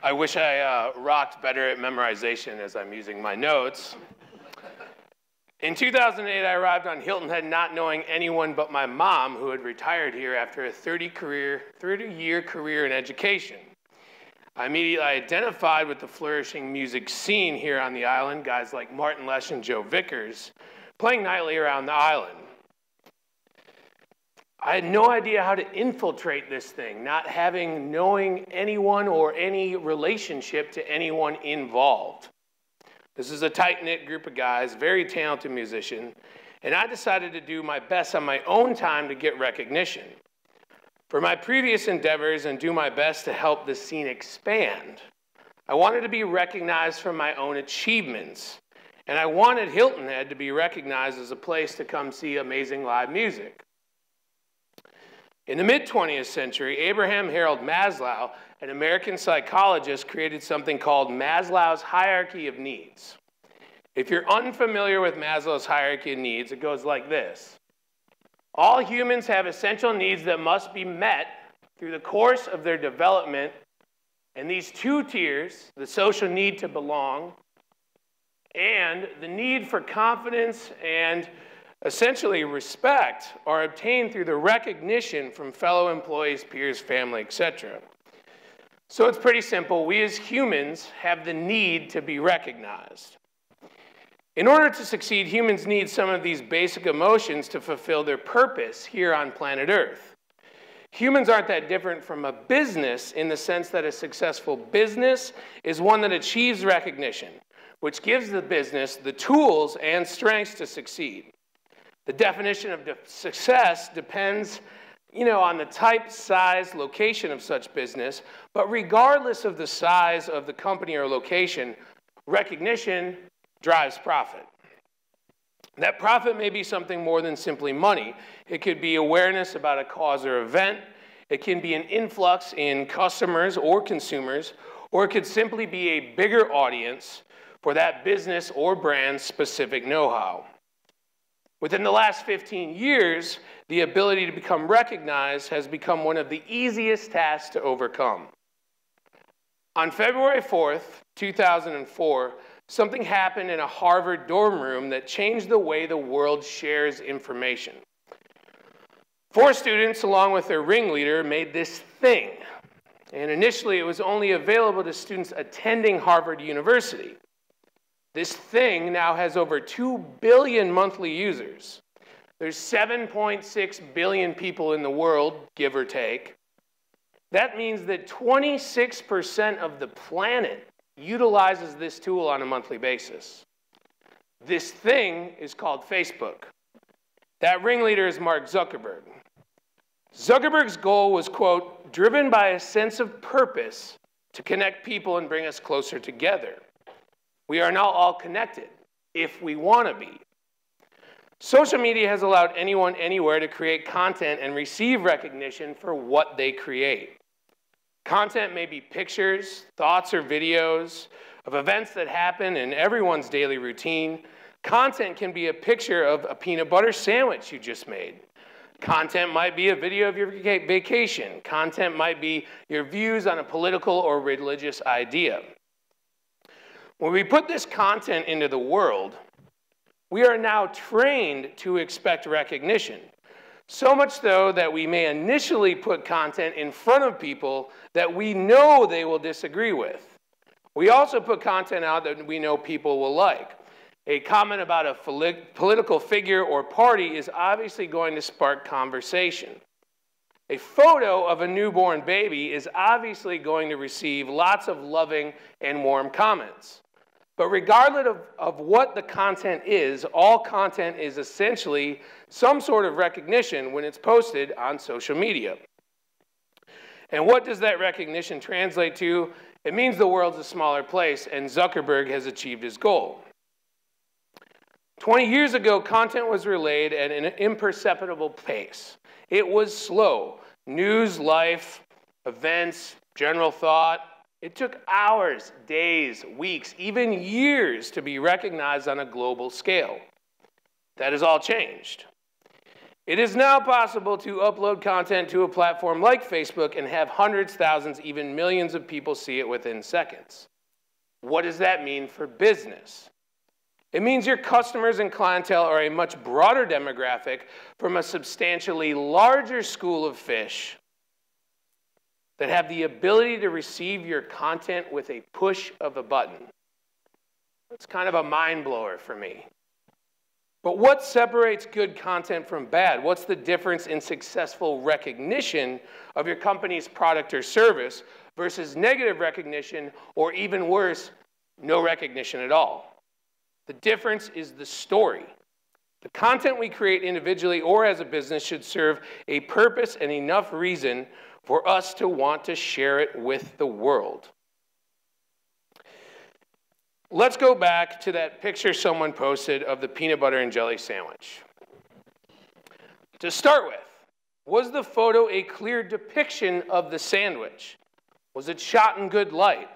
I wish I rocked better at memorization as I'm using my notes. In 2008, I arrived on Hilton Head not knowing anyone but my mom, who had retired here after a 30-year career in education. I immediately identified with the flourishing music scene here on the island, guys like Martin Lesh and Joe Vickers, playing nightly around the island. I had no idea how to infiltrate this thing, not knowing anyone or any relationship to anyone involved. This is a tight-knit group of guys, very talented musician, and I decided to do my best on my own time to get recognition. For my previous endeavors and do my best to help the scene expand, I wanted to be recognized for my own achievements, and I wanted Hilton Head to be recognized as a place to come see amazing live music. In the mid-20th century, Abraham Harold Maslow, an American psychologist, created something called Maslow's hierarchy of needs. If you're unfamiliar with Maslow's hierarchy of needs, it goes like this. All humans have essential needs that must be met through the course of their development, and these two tiers, the social need to belong and the need for confidence and essentially respect, are obtained through the recognition from fellow employees, peers, family, etc. So it's pretty simple. We as humans have the need to be recognized. In order to succeed, humans need some of these basic emotions to fulfill their purpose here on planet Earth. Humans aren't that different from a business in the sense that a successful business is one that achieves recognition, which gives the business the tools and strengths to succeed. The definition of success depends, on the type, size, location of such business, but regardless of the size of the company or location, recognition drives profit. That profit may be something more than simply money. It could be awareness about a cause or event. It can be an influx in customers or consumers, or it could simply be a bigger audience for that business or brand's specific know-how. Within the last 15 years, the ability to become recognized has become one of the easiest tasks to overcome. On February 4th, 2004, something happened in a Harvard dorm room that changed the way the world shares information. 4 students, along with their ringleader, made this thing. And initially, it was only available to students attending Harvard University. This thing now has over 2 billion monthly users. There's 7.6 billion people in the world, give or take. That means that 26% of the planet utilizes this tool on a monthly basis. This thing is called Facebook. That ringleader is Mark Zuckerberg. Zuckerberg's goal was, quote, driven by a sense of purpose to connect people and bring us closer together. We are now all connected, if we want to be. Social media has allowed anyone, anywhere to create content and receive recognition for what they create. Content may be pictures, thoughts, or videos of events that happen in everyone's daily routine. Content can be a picture of a peanut butter sandwich you just made. Content might be a video of your vacation. Content might be your views on a political or religious idea. When we put this content into the world, we are now trained to expect recognition. So much so that we may initially put content in front of people that we know they will disagree with. We also put content out that we know people will like. A comment about a political figure or party is obviously going to spark conversation. A photo of a newborn baby is obviously going to receive lots of loving and warm comments. But regardless of what the content is, all content is essentially some sort of recognition when it's posted on social media. And what does that recognition translate to? It means the world's a smaller place, and Zuckerberg has achieved his goal. 20 years ago, content was relayed at an imperceptible pace. It was slow. News, life, events, general thought. It took hours, days, weeks, even years to be recognized on a global scale. That has all changed. It is now possible to upload content to a platform like Facebook and have hundreds, thousands, even millions of people see it within seconds. What does that mean for business? It means your customers and clientele are a much broader demographic from a substantially larger school of fish that have the ability to receive your content with a push of a button. That's kind of a mind blower for me. But what separates good content from bad? What's the difference in successful recognition of your company's product or service versus negative recognition, or even worse, no recognition at all? The difference is the story. The content we create individually or as a business should serve a purpose and enough reason for us to want to share it with the world. Let's go back to that picture someone posted of the peanut butter and jelly sandwich. To start with, was the photo a clear depiction of the sandwich? Was it shot in good light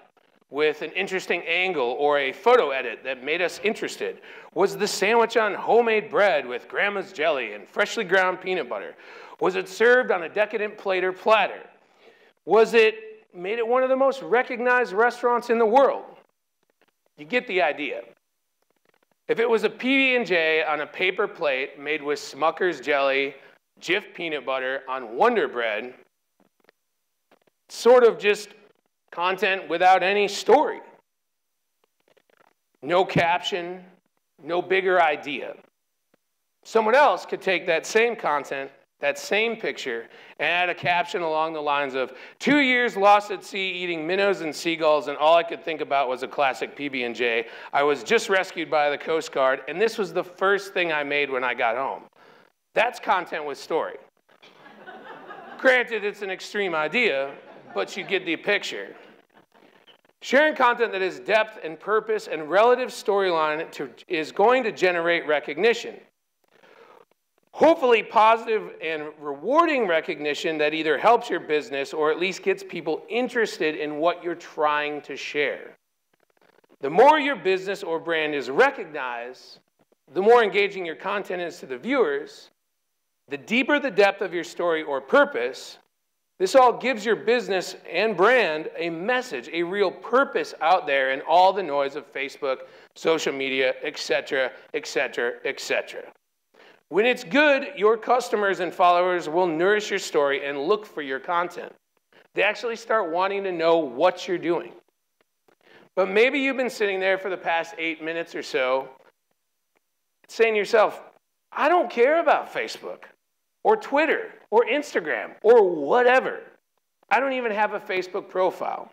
with an interesting angle or a photo edit that made us interested? Was the sandwich on homemade bread with grandma's jelly and freshly ground peanut butter? Was it served on a decadent plate or platter? Made it one of the most recognized restaurants in the world? You get the idea. If it was a PB&J on a paper plate made with Smucker's jelly, Jif peanut butter on Wonder Bread, sort of just content without any story. No caption, no bigger idea. Someone else could take that same content, that same picture, and add a caption along the lines of, 2 years lost at sea eating minnows and seagulls, and all I could think about was a classic PB&J. I was just rescued by the Coast Guard, and this was the first thing I made when I got home. That's content with story. Granted, it's an extreme idea, but you get the picture. Sharing content that has depth and purpose and relative storyline is going to generate recognition. Hopefully positive and rewarding recognition that either helps your business or at least gets people interested in what you're trying to share. The more your business or brand is recognized, the more engaging your content is to the viewers, the deeper the depth of your story or purpose. This all gives your business and brand a message, a real purpose out there in all the noise of Facebook, social media, etc., etc., etc. When it's good, your customers and followers will nourish your story and look for your content. They actually start wanting to know what you're doing. But maybe you've been sitting there for the past 8 minutes or so saying to yourself, I don't care about Facebook or Twitter or Instagram or whatever. I don't even have a Facebook profile.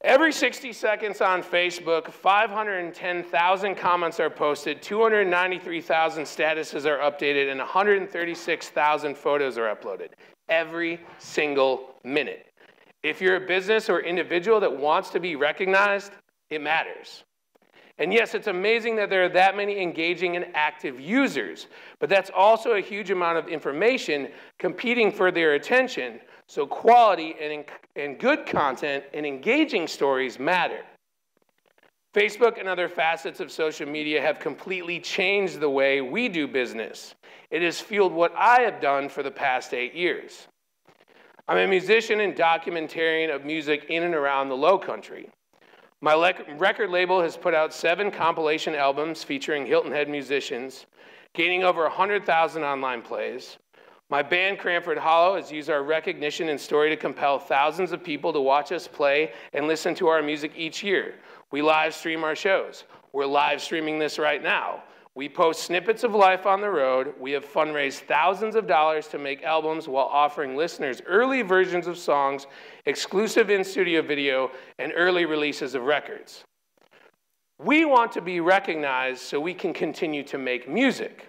Every 60 seconds on Facebook, 510,000 comments are posted, 293,000 statuses are updated, and 136,000 photos are uploaded. Every single minute. If you're a business or individual that wants to be recognized, it matters. And yes, it's amazing that there are that many engaging and active users, but that's also a huge amount of information competing for their attention. So quality and good content and engaging stories matter. Facebook and other facets of social media have completely changed the way we do business. It has fueled what I have done for the past 8 years. I'm a musician and documentarian of music in and around the Lowcountry. My record label has put out 7 compilation albums featuring Hilton Head musicians, gaining over 100,000 online plays. My band, Cranford has used our recognition and story to compel thousands of people to watch us play and listen to our music each year. We live stream our shows. We're live streaming this right now. We post snippets of life on the road. We have fundraised thousands of dollars to make albums while offering listeners early versions of songs, exclusive in-studio video, and early releases of records. We want to be recognized so we can continue to make music.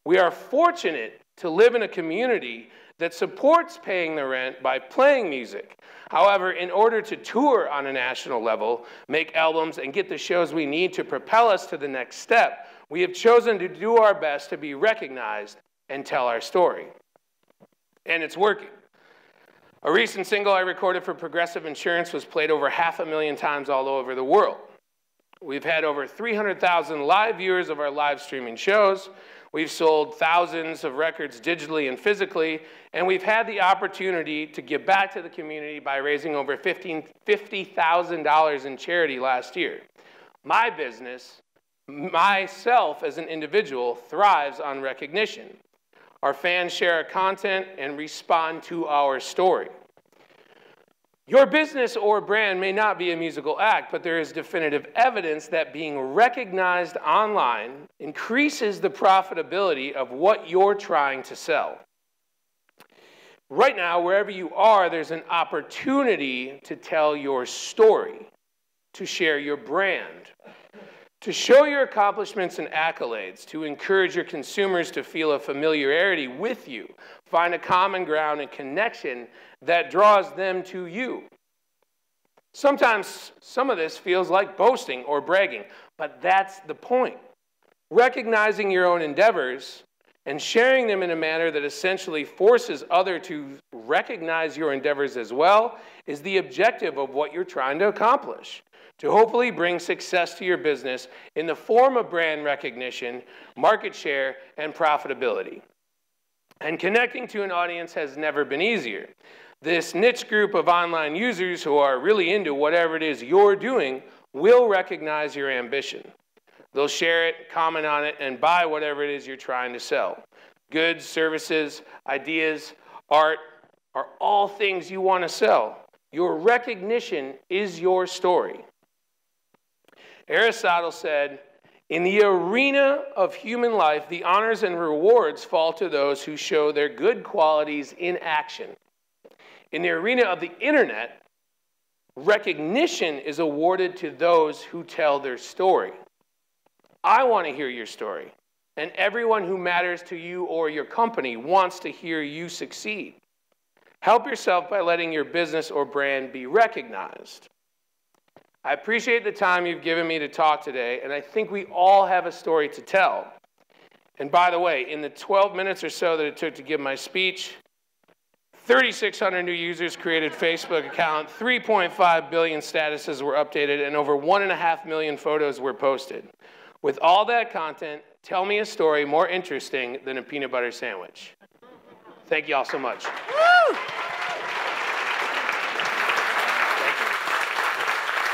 We are fortunate to live in a community that supports paying the rent by playing music. However, in order to tour on a national level, make albums, and get the shows we need to propel us to the next step, we have chosen to do our best to be recognized and tell our story. And it's working. A recent single I recorded for Progressive Insurance was played over 500,000 times all over the world. We've had over 300,000 live viewers of our live streaming shows. We've sold thousands of records digitally and physically, and we've had the opportunity to give back to the community by raising over $50,000 in charity last year. My business, myself as an individual, thrives on recognition. Our fans share our content and respond to our story. Your business or brand may not be a musical act, but there is definitive evidence that being recognized online increases the profitability of what you're trying to sell. Right now, wherever you are, there's an opportunity to tell your story, to share your brand, to show your accomplishments and accolades, to encourage your consumers to feel a familiarity with you, find a common ground and connection that draws them to you. Sometimes some of this feels like boasting or bragging, but that's the point. Recognizing your own endeavors and sharing them in a manner that essentially forces others to recognize your endeavors as well is the objective of what you're trying to accomplish, to hopefully bring success to your business in the form of brand recognition, market share, and profitability. And connecting to an audience has never been easier. This niche group of online users who are really into whatever it is you're doing will recognize your ambition. They'll share it, comment on it, and buy whatever it is you're trying to sell. Goods, services, ideas, art are all things you want to sell. Your recognition is your story. Aristotle said, "In the arena of human life, the honors and rewards fall to those who show their good qualities in action. In the arena of the internet, recognition is awarded to those who tell their story." I want to hear your story, and everyone who matters to you or your company wants to hear you succeed. Help yourself by letting your business or brand be recognized. I appreciate the time you've given me to talk today, and I think we all have a story to tell. And by the way, in the 12 minutes or so that it took to give my speech, 3,600 new users created Facebook account, 3.5 billion statuses were updated, and over 1.5 million photos were posted. With all that content, tell me a story more interesting than a peanut butter sandwich. Thank you all so much. Woo!